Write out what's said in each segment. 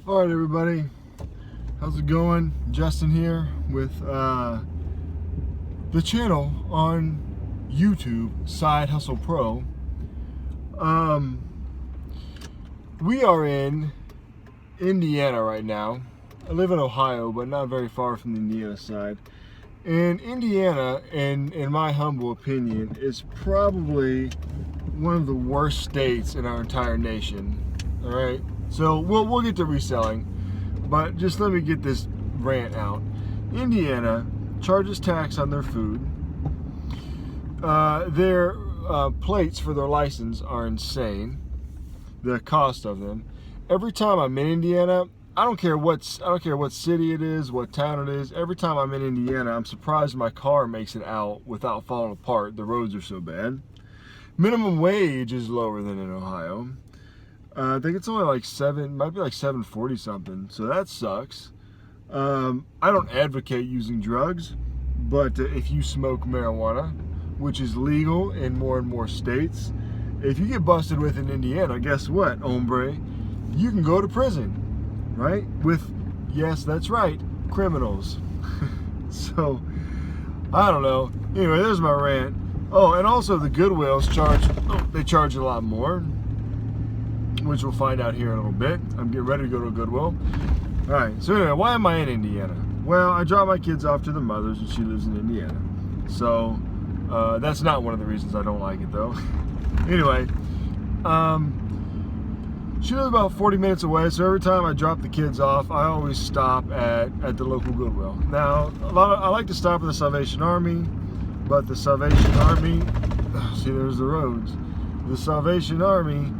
All right, everybody, how's it going? Justin here with the channel on YouTube, Side Hustle Pro. We are in Indiana right now. I live in Ohio, but not very far from the Indiana side. And Indiana, in my humble opinion, is probably one of the worst states in our entire nation. All right, so we'll get to reselling, but just let me get this rant out. Indiana charges tax on their food. Their plates for their license are insane. The cost of them. Every time I'm in Indiana, I don't care what city it is, what town it is. Every time I'm in Indiana, I'm surprised my car makes it out without falling apart. The roads are so bad. Minimum wage is lower than in Ohio. I think it's only like might be like $7.40 something. So that sucks. I don't advocate using drugs, but if you smoke marijuana, which is legal in more and more states, if you get busted with in Indiana, guess what, hombre? You can go to prison, right? With, yes, that's right, criminals. So, I don't know. Anyway, there's my rant. Oh, and also the Goodwills they charge a lot more, which we'll find out here in a little bit. I'm getting ready to go to a Goodwill. All right, so anyway, why am I in Indiana? Well, I drop my kids off to the mother's and she lives in Indiana. So, that's not one of the reasons I don't like it though. Anyway, she lives about 40 minutes away, so every time I drop the kids off, I always stop at the local Goodwill. Now, I like to stop at the Salvation Army, but the Salvation Army, see, there's the roads. The Salvation Army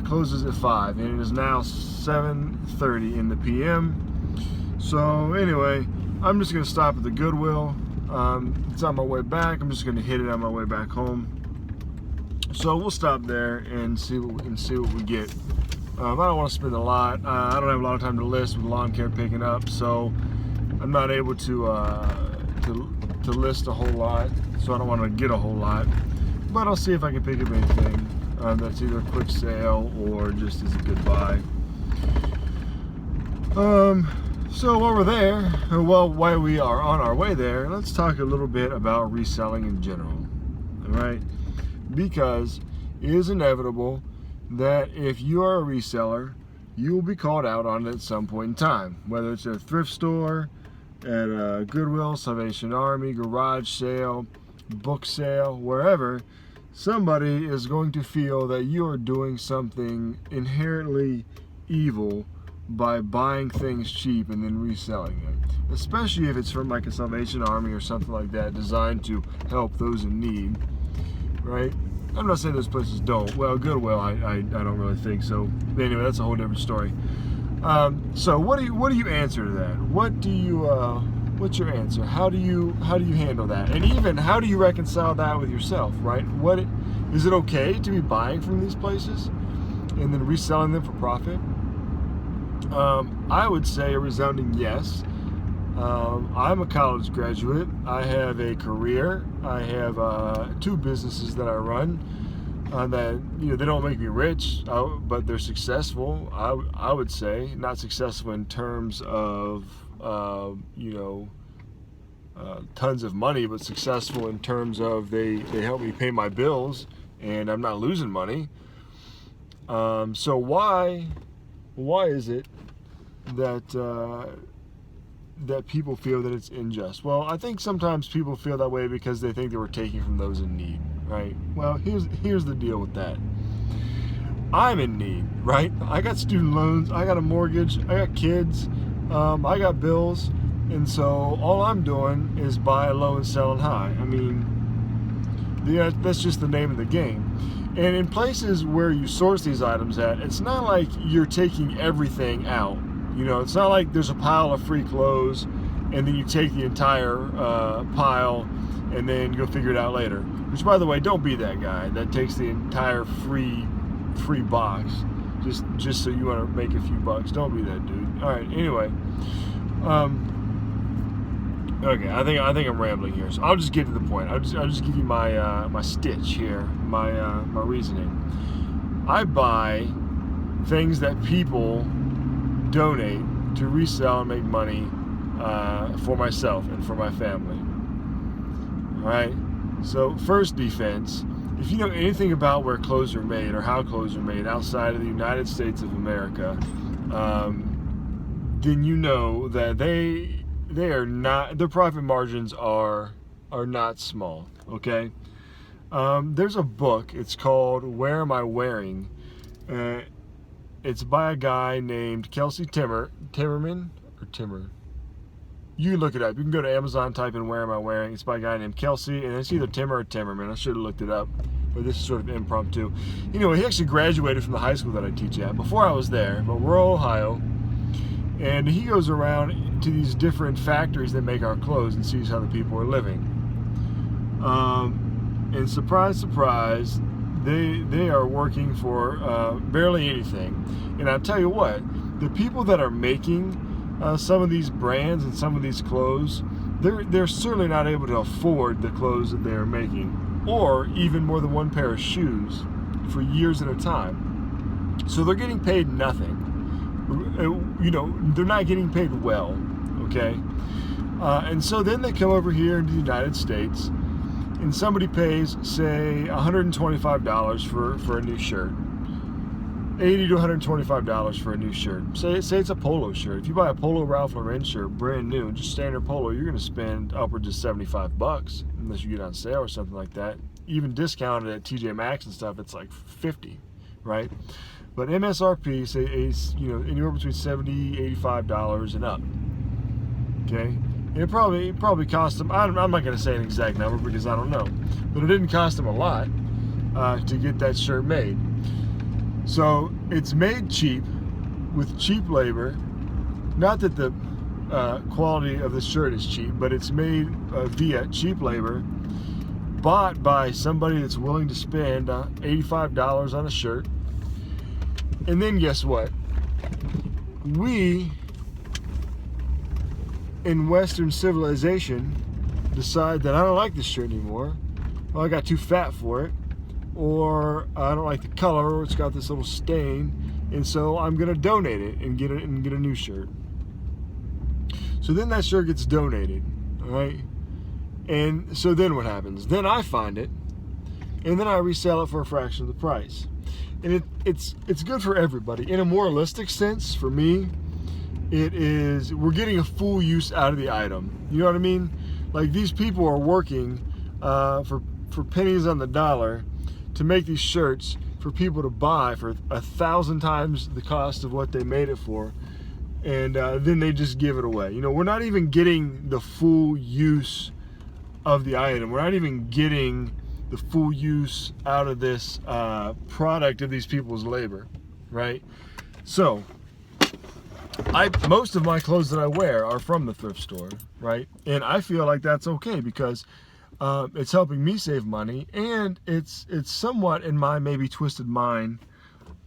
closes at 5, and it is now 7:30 in the PM. So anyway, I'm just gonna stop at the Goodwill. It's on my way back. I'm just gonna hit it on my way back home. So we'll stop there and see what we get. I don't want to spend a lot. I don't have a lot of time to list with lawn care picking up, so I'm not able to list a whole lot. So I don't want to get a whole lot, but I'll see if I can pick up anything that's either a quick sale or just as a good buy. So while we're there, while we are on our way there, let's talk a little bit about reselling in general. All right, because it is inevitable that if you are a reseller, you will be called out on it at some point in time, whether it's at a thrift store, at a Goodwill, Salvation Army, garage sale, book sale, wherever. Somebody is going to feel that you are doing something inherently evil by buying things cheap and then reselling them, especially if it's from like a Salvation Army or something like that, designed to help those in need, right? I'm not saying those places don't. Well, Goodwill, I don't really think so. But anyway, that's a whole different story. So what do you answer to that? What's your answer? How do you handle that? And even how do you reconcile that with yourself, right? Is it okay to be buying from these places and then reselling them for profit? I would say a resounding yes. I'm a college graduate. I have a career. I have 2 businesses that I run. That they don't make me rich, but they're successful. I would say not successful in terms of tons of money, but successful in terms of they help me pay my bills, and I'm not losing money. So why is it that people feel that it's unjust? Well, I think sometimes people feel that way because they think they were taking from those in need, right? Well, here's the deal with that. I'm in need, right? I got student loans, I got a mortgage, I got kids, I got bills, and so all I'm doing is buy low and selling high. I mean, that's just the name of the game. And in places where you source these items at, it's not like you're taking everything out. It's not like there's a pile of free clothes and then you take the entire pile and then go figure it out later. Which, by the way, don't be that guy that takes the entire free box just so you want to make a few bucks. Don't be that dude. All right. Anyway, okay. I think I'm rambling here, so I'll just get to the point. I'll just give you my stitch here, my reasoning. I buy things that people donate to resell and make money for myself and for my family. All right. So first defense, if you know anything about where clothes are made or how clothes are made outside of the United States of America, then you know that they are not, their profit margins are not small. Okay. There's a book. It's called Where Am I Wearing? It's by a guy named Kelsey Timmerman. You can look it up. You can go to Amazon, type in Where Am I Wearing? It's by a guy named Kelsey, and it's either Timmer or Timmerman. I should have looked it up, but this is sort of impromptu. Anyway, he actually graduated from the high school that I teach at before I was there, but rural Ohio. And he goes around to these different factories that make our clothes and sees how the people are living. And surprise, surprise, they are working for barely anything. And I'll tell you what, the people that are making some of these brands and some of these clothes, they're certainly not able to afford the clothes that they are making, or even more than one pair of shoes for years at a time. So they're getting paid nothing. You know, they're not getting paid well, okay? And so then they come over here into the United States, and somebody pays, say, $125 for a new shirt. $80 to $125 for a new shirt. Say it's a polo shirt. If you buy a Polo Ralph Lauren shirt, brand new, just standard polo, you're going to spend upwards of $75, unless you get on sale or something like that. Even discounted at TJ Maxx and stuff, it's like $50, right? But MSRP, say, you know, anywhere between $70, $85 and up. Okay, and it probably cost them. I'm not going to say an exact number because I don't know, but it didn't cost them a lot to get that shirt made. So it's made cheap, with cheap labor. Not that the quality of the shirt is cheap, but it's made via cheap labor, bought by somebody that's willing to spend $85 on a shirt. And then guess what? We, in Western civilization, decide that I don't like this shirt anymore. Well, I got too fat for it. Or I don't like the color, or it's got this little stain, and so I'm gonna donate it and get a new shirt. So then that shirt gets donated, all right? And so then what happens? Then I find it, and then I resell it for a fraction of the price. And it's good for everybody. In a moralistic sense, for me, we're getting a full use out of the item. You know what I mean? Like, these people are working for pennies on the dollar to make these shirts for people to buy for 1,000 times the cost of what they made it for, and then they just give it away. You know, we're not even getting the full use of the item. We're not even getting the full use out of this product of these people's labor, right? So, most of my clothes that I wear are from the thrift store, right? And I feel like that's okay because it's helping me save money, and it's somewhat, in my maybe twisted mind,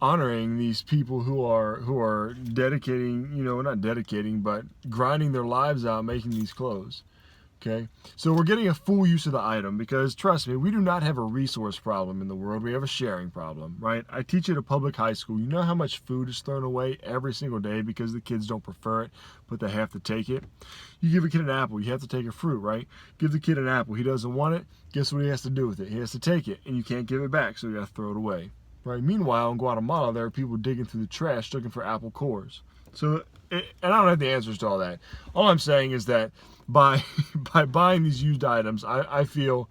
honoring these people who are dedicating, you know, not dedicating, but grinding their lives out making these clothes. Okay, so we're getting a full use of the item because, trust me, we do not have a resource problem in the world. We have a sharing problem, right? I teach at a public high school. You know how much food is thrown away every single day because the kids don't prefer it, but they have to take it? You give a kid an apple, you have to take a fruit, right? Give the kid an apple, he doesn't want it, guess what he has to do with it? He has to take it, and you can't give it back, so you got to throw it away, right? Meanwhile, in Guatemala, there are people digging through the trash looking for apple cores. So, and I don't have the answers to all that. All I'm saying is that by buying these used items, I feel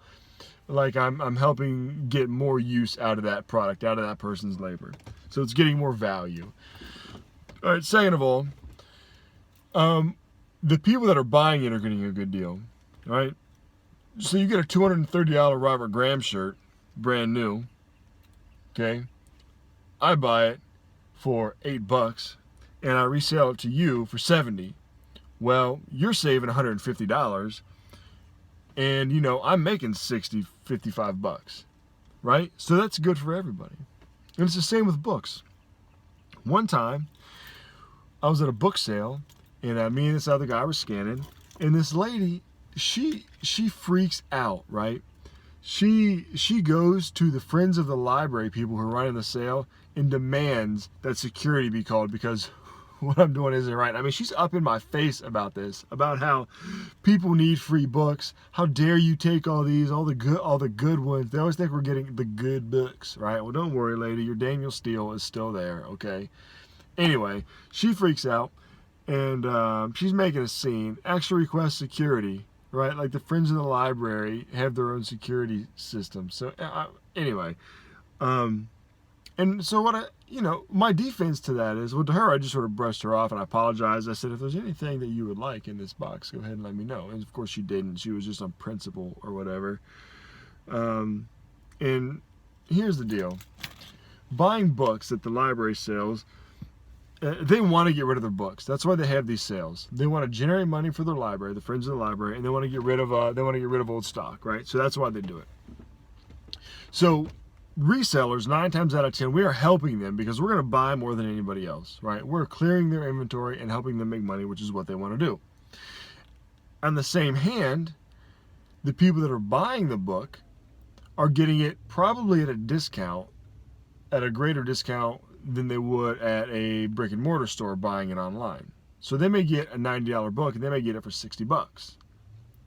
like I'm helping get more use out of that product, out of that person's labor. So it's getting more value. All right, second of all, the people that are buying it are getting a good deal, all right? So you get a $230 Robert Graham shirt, brand new, okay? I buy it for $8, and I resell it to you for $70. Well, you're saving $150, and, you know, I'm making $60, $55, right? So that's good for everybody. And it's the same with books. One time, I was at a book sale, and me and this other guy were scanning, and this lady, she freaks out, right? She goes to the Friends of the Library people who are running the sale and demands that security be called because what I'm doing isn't right. I mean, she's up in my face about this, about how people need free books. How dare you take all the good ones? They always think we're getting the good books, right? Well, don't worry, lady. Your Daniel Steele is still there, okay? Anyway, she freaks out, and she's making a scene. Actually requests security, right? Like the Friends of the Library have their own security system. So anyway, and so my defense to that is, well, to her, I just sort of brushed her off and I apologized. I said, if there's anything that you would like in this box, go ahead and let me know. And of course she didn't. She was just on principle or whatever. And here's the deal. Buying books at the library sales, they want to get rid of their books. That's why they have these sales. They want to generate money for their library, the Friends of the Library, and they want to get rid of old stock, right? So that's why they do it. So resellers, 9 times out of 10, we are helping them because we're going to buy more than anybody else, right? We're clearing their inventory and helping them make money, which is what they want to do. On the same hand, the people that are buying the book are getting it probably at a discount, at a greater discount than they would at a brick and mortar store buying it online. So they may get a $90 book and they may get it for $60.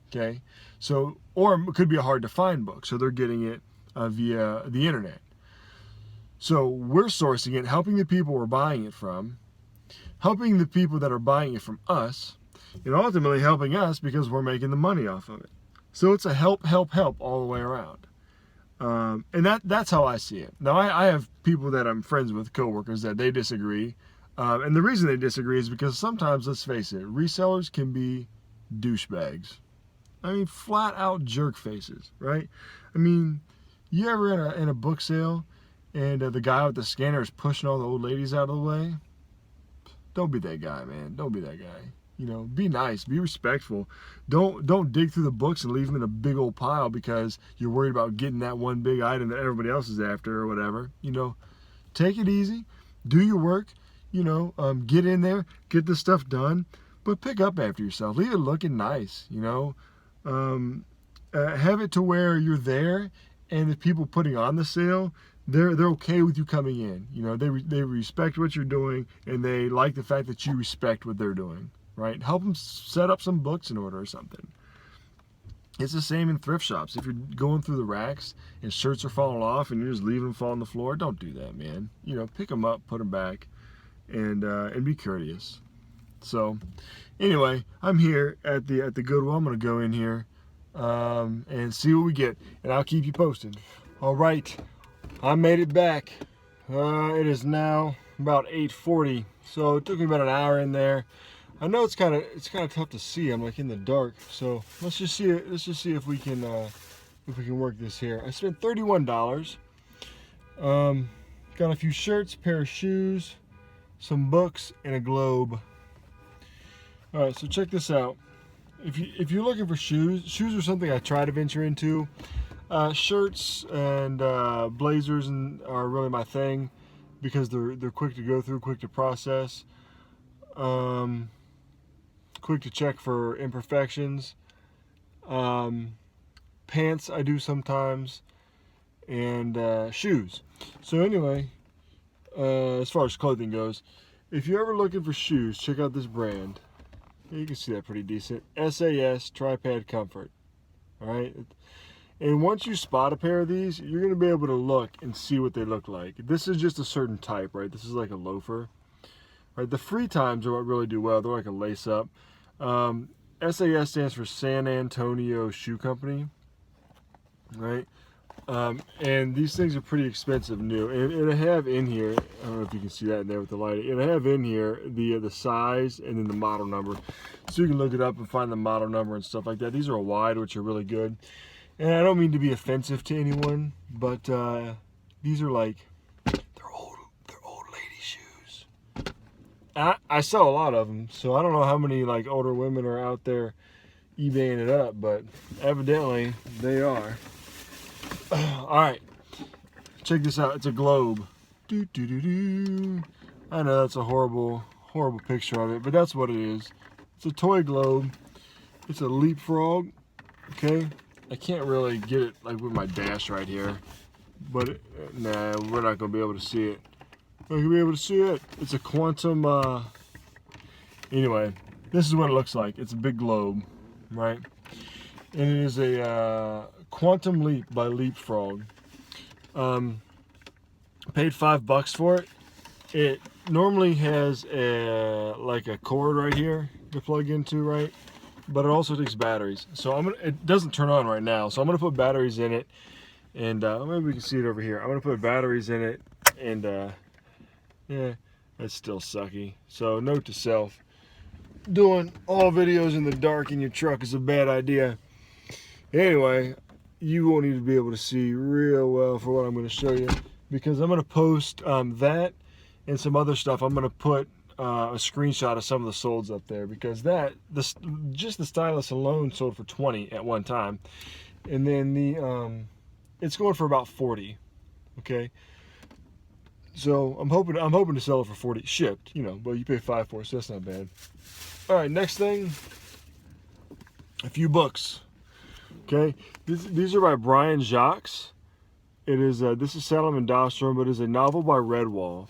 Okay? So, or it could be a hard to find book. So they're getting it via the internet. So we're sourcing it, helping the people we're buying it from, helping the people that are buying it from us, and ultimately helping us because we're making the money off of it. So it's a help all the way around. And that's how I see it. Now, I have people that I'm friends with, coworkers, that they disagree. And the reason they disagree is because sometimes, let's face it, resellers can be douchebags. I mean, flat out jerk faces, right? I mean, you ever in a book sale and the guy with the scanner is pushing all the old ladies out of the way? Don't be that guy, man. Don't be that guy. Be nice, be respectful. Don't dig through the books and leave them in a big old pile because you're worried about getting that one big item that everybody else is after or whatever. Take it easy, do your work, get in there, get the stuff done, but pick up after yourself. Leave it looking nice, have it to where you're there and the people putting on the sale, they're okay with you coming in. They respect what you're doing and they like the fact that you respect what they're doing. Right? Help them set up some books in order or something. It's the same in thrift shops. If you're going through the racks and shirts are falling off and you're just leaving them fall on the floor, don't do that, man. Pick them up, put them back, and be courteous. So, anyway, I'm here at the Goodwill. I'm gonna go in here and see what we get, and I'll keep you posted. All right, I made it back. It is now about 8:40, so it took me about an hour in there. I know it's kind of tough to see. I'm like in the dark, so let's just see if we can work this here. I spent $31. Got a few shirts, a pair of shoes, some books, and a globe. All right, so check this out. If you're looking for shoes are something I try to venture into. Shirts and blazers are really my thing because they're quick to go through, quick to process. Quick to check for imperfections. Pants I do sometimes, and shoes. So anyway, as far as clothing goes, if you're ever looking for shoes, check out this brand. You can see that pretty decent. SAS Tripad Comfort. All right. And once you spot a pair of these, you're going to be able to look and see what they look like. This is just a certain type, right? This is like a loafer. Right, the free times are what really do well. They're like a lace up. SAS stands for San Antonio Shoe Company, right? And these things are pretty expensive new. And I have in here, I don't know if you can see that in there with the lighting. And I have in here the size and then the model number, so you can look it up and find the model number and stuff like that. These are wide, which are really good. And I don't mean to be offensive to anyone, but these are like old lady shoes. I sell a lot of them, so I don't know how many like older women are out there eBaying it up, but evidently they are. All right, check this out. It's a globe. I know that's a horrible picture of it, but that's what it is. It's a toy globe. It's a leapfrog. Okay, I can't really get it like with my dash right here, but nah, we're not gonna be able to see it. Not gonna be able to see it. It's a quantum Anyway, this is what it looks like. It's a big globe, right? And it is a Quantum Leap by Leapfrog. Paid $5 for it. It normally has like a cord right here to plug into, right? But it also takes batteries. So it doesn't turn on right now. So I'm gonna put batteries in it, and maybe we can see it over here. I'm gonna put batteries in it, and yeah, that's still sucky. So note to self: doing all videos in the dark in your truck is a bad idea. Anyway, you won't need to be able to see real well for what I'm going to show you, because I'm going to post that and some other stuff. I'm going to put a screenshot of some of the solds up there, because just the stylus alone sold for 20 at one time, and then it's going for about 40. Okay, so I'm hoping to sell it for 40 shipped, you know, but you pay $5 for it, so that's not bad. All right, next thing, a few books. Okay, these are by Brian Jacques. It is this is Salem and Dostrom, but it is a novel by Redwall.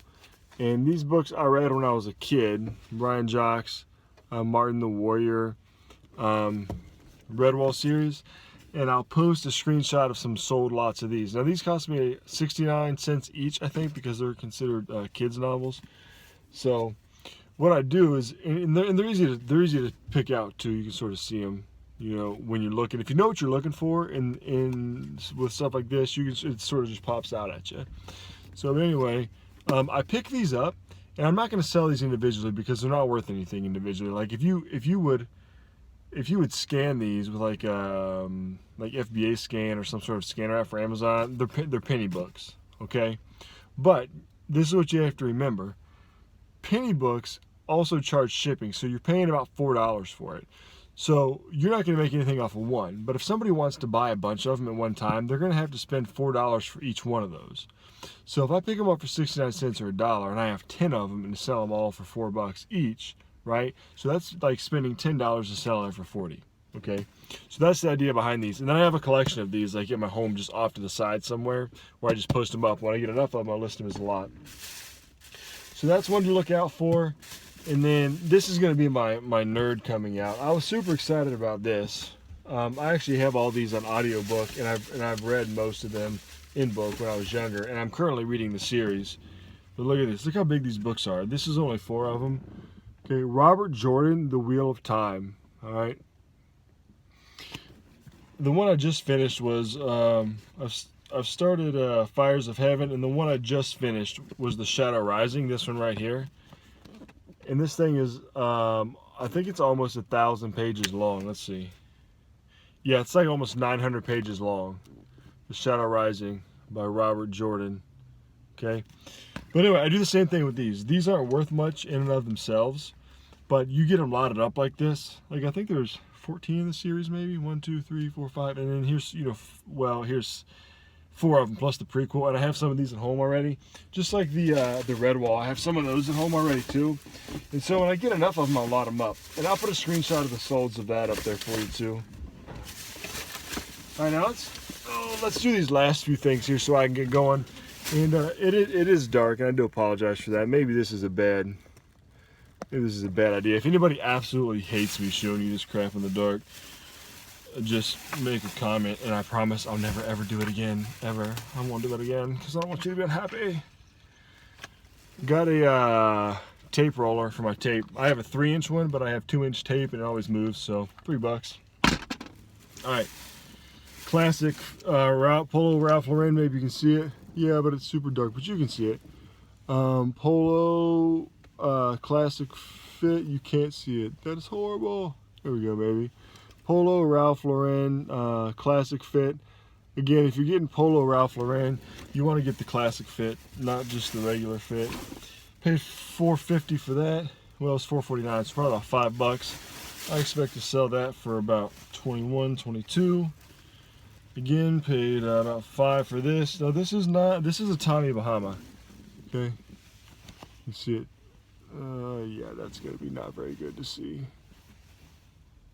And these books I read when I was a kid. Brian Jacques, Martin the Warrior, Redwall series. And I'll post a screenshot of some sold lots of these. Now these cost me 69 cents each, I think, because they're considered kids novels. So what I do is, and they're easy to pick out too. You can sort of see them, you know, when you're looking. If you know what you're looking for, in with stuff like this, it sort of just pops out at you. So anyway, I pick these up, and I'm not going to sell these individually because they're not worth anything individually. Like if you would scan these with like FBA scan or some sort of scanner app for Amazon, they're penny books, okay? But this is what you have to remember: penny books also charge shipping, so you're paying about $4 for it. So you're not going to make anything off of one. But if somebody wants to buy a bunch of them at one time, they're going to have to spend $4 for each one of those. So if I pick them up for 69 cents or $1, and I have 10 of them and sell them all for $4 each, right? So that's like spending $10 to sell it for 40. Okay, so that's the idea behind these. And then I have a collection of these like at my home, just off to the side somewhere, where I just post them up. When I get enough of them, I'll list them as a lot. So that's one to look out for. And then this is going to be my nerd coming out. I was super excited about this. I actually have all these on audiobook, and I've read most of them in book when I was younger, and I'm currently reading the series. But look at this. Look how big these books are. This is only 4 of them. Okay, Robert Jordan, The Wheel of Time. All right. The one I just finished was I've started Fires of Heaven, and the one I just finished was The Shadow Rising. This one right here. And this thing is, I think it's almost 1,000 pages long. Let's see. Yeah, it's like almost 900 pages long. The Shadow Rising by Robert Jordan. Okay. But anyway, I do the same thing with these. These aren't worth much in and of themselves, but you get them lotted up like this. Like I think there's 14 in the series, maybe 1, 2, 3, 4, 5, and then here's here's 4 of them plus the prequel, and I have some of these at home already. Just like the Redwall, I have some of those at home already too. And so when I get enough of them, I'll lot them up, and I'll put a screenshot of the solds of that up there for you too. All right, now let's do these last few things here so I can get going. And it is dark, and I do apologize for that. Maybe this is a bad idea. If anybody absolutely hates me showing you this crap in the dark, just make a comment, and I promise I'll never ever do it again, ever. I won't do it again because I don't want you to be unhappy. Got a tape roller for my tape. I have a 3-inch one, but I have 2-inch tape, and it always moves, so $3. All right, classic Polo Ralph Lauren. Maybe you can see it. Yeah, but it's super dark, but you can see it. Polo classic fit. You can't see it. That is horrible. There we go, baby. Polo Ralph Lauren classic fit. Again, if you're getting Polo Ralph Lauren, you want to get the classic fit, not just the regular fit. Paid $4.50 for that. Well, it's $4.49. It's probably about $5. I expect to sell that for about $21, $22. Again, paid about $5 for this. Now this is a Tommy Bahama. Okay, you see it. Yeah, that's gonna be not very good to see.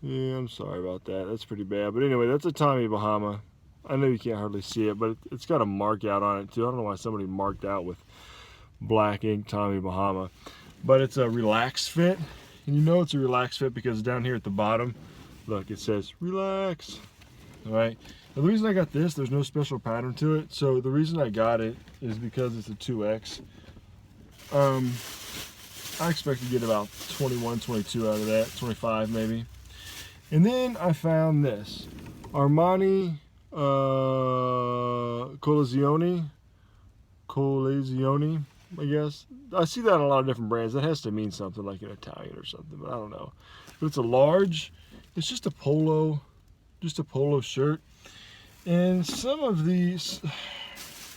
Yeah, I'm sorry about that. That's pretty bad. But anyway, that's a Tommy Bahama. I know you can't hardly see it, but it's got a mark out on it too. I don't know why somebody marked out with black ink Tommy Bahama. But it's a relaxed fit. And you know it's a relax fit because down here at the bottom, look, it says relax. All right. Now, the reason I got this, there's no special pattern to it. So the reason I got it is because it's a 2X. I expect to get about 21, 22 out of that, 25 maybe. And then I found this Armani Colazione, I guess. I see that on a lot of different brands. That has to mean something like an Italian or something, but I don't know. But it's a large. It's just a polo shirt. And some of these,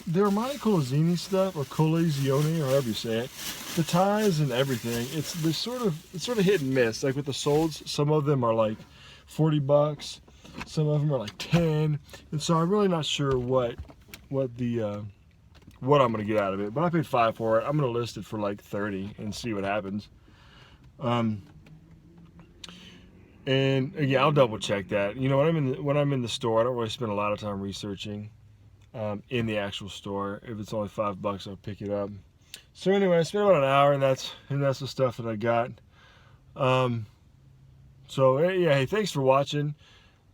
the Armani Colazione stuff, or Colazione, or however you say it, the ties and everything, it's sort of hit and miss. Like with the soles, some of them are like $40, some of them are like 10, and so I'm really not sure what I'm gonna get out of it. But I paid $5 for it. I'm gonna list it for like 30 and see what happens. And again, I'll double check that. You know, when I'm in the store, I don't really spend a lot of time researching in the actual store. If it's only $5, I'll pick it up. So anyway, I spent about an hour, and that's the stuff that I got. So yeah, hey, thanks for watching.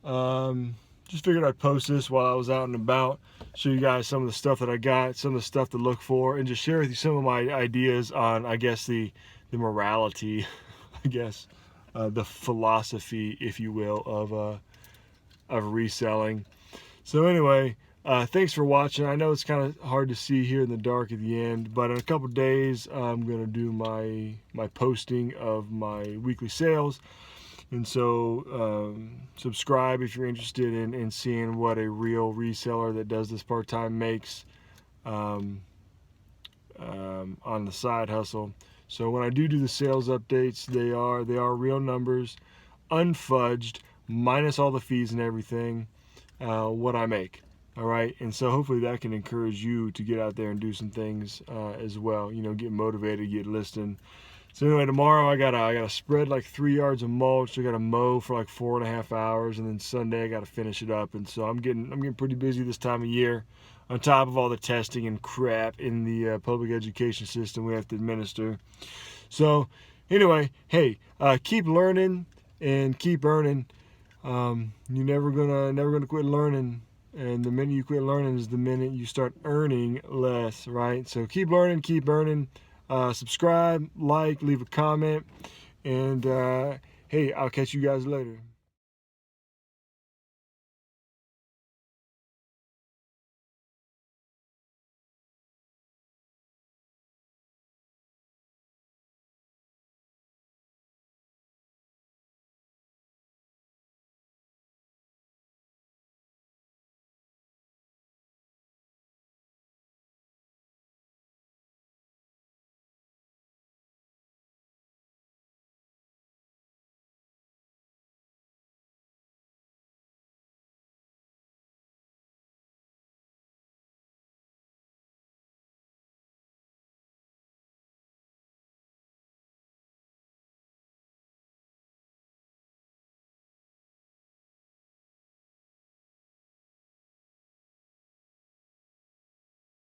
Just figured I'd post this while I was out and about, show you guys some of the stuff that I got, some of the stuff to look for, and just share with you some of my ideas on, I guess, the morality, I guess, the philosophy, if you will, of reselling. So anyway, thanks for watching. I know it's kind of hard to see here in the dark at the end, but in a couple days I'm going to do my posting of my weekly sales. And so subscribe if you're interested in seeing what a real reseller that does this part-time makes on the side hustle. So when I do the sales updates, they are real numbers, unfudged, minus all the fees and everything, what I make. All right, and so hopefully that can encourage you to get out there and do some things as well. You know, get motivated, get listing. So anyway, tomorrow I gotta spread like 3 yards of mulch. I gotta mow for like 4.5 hours, and then Sunday I gotta finish it up. And so I'm getting pretty busy this time of year, on top of all the testing and crap in the public education system we have to administer. So anyway, hey, keep learning and keep earning. You're never gonna quit learning. And the minute you quit learning is the minute you start earning less, right? So keep learning, keep earning. Subscribe, like, leave a comment, and hey, I'll catch you guys later.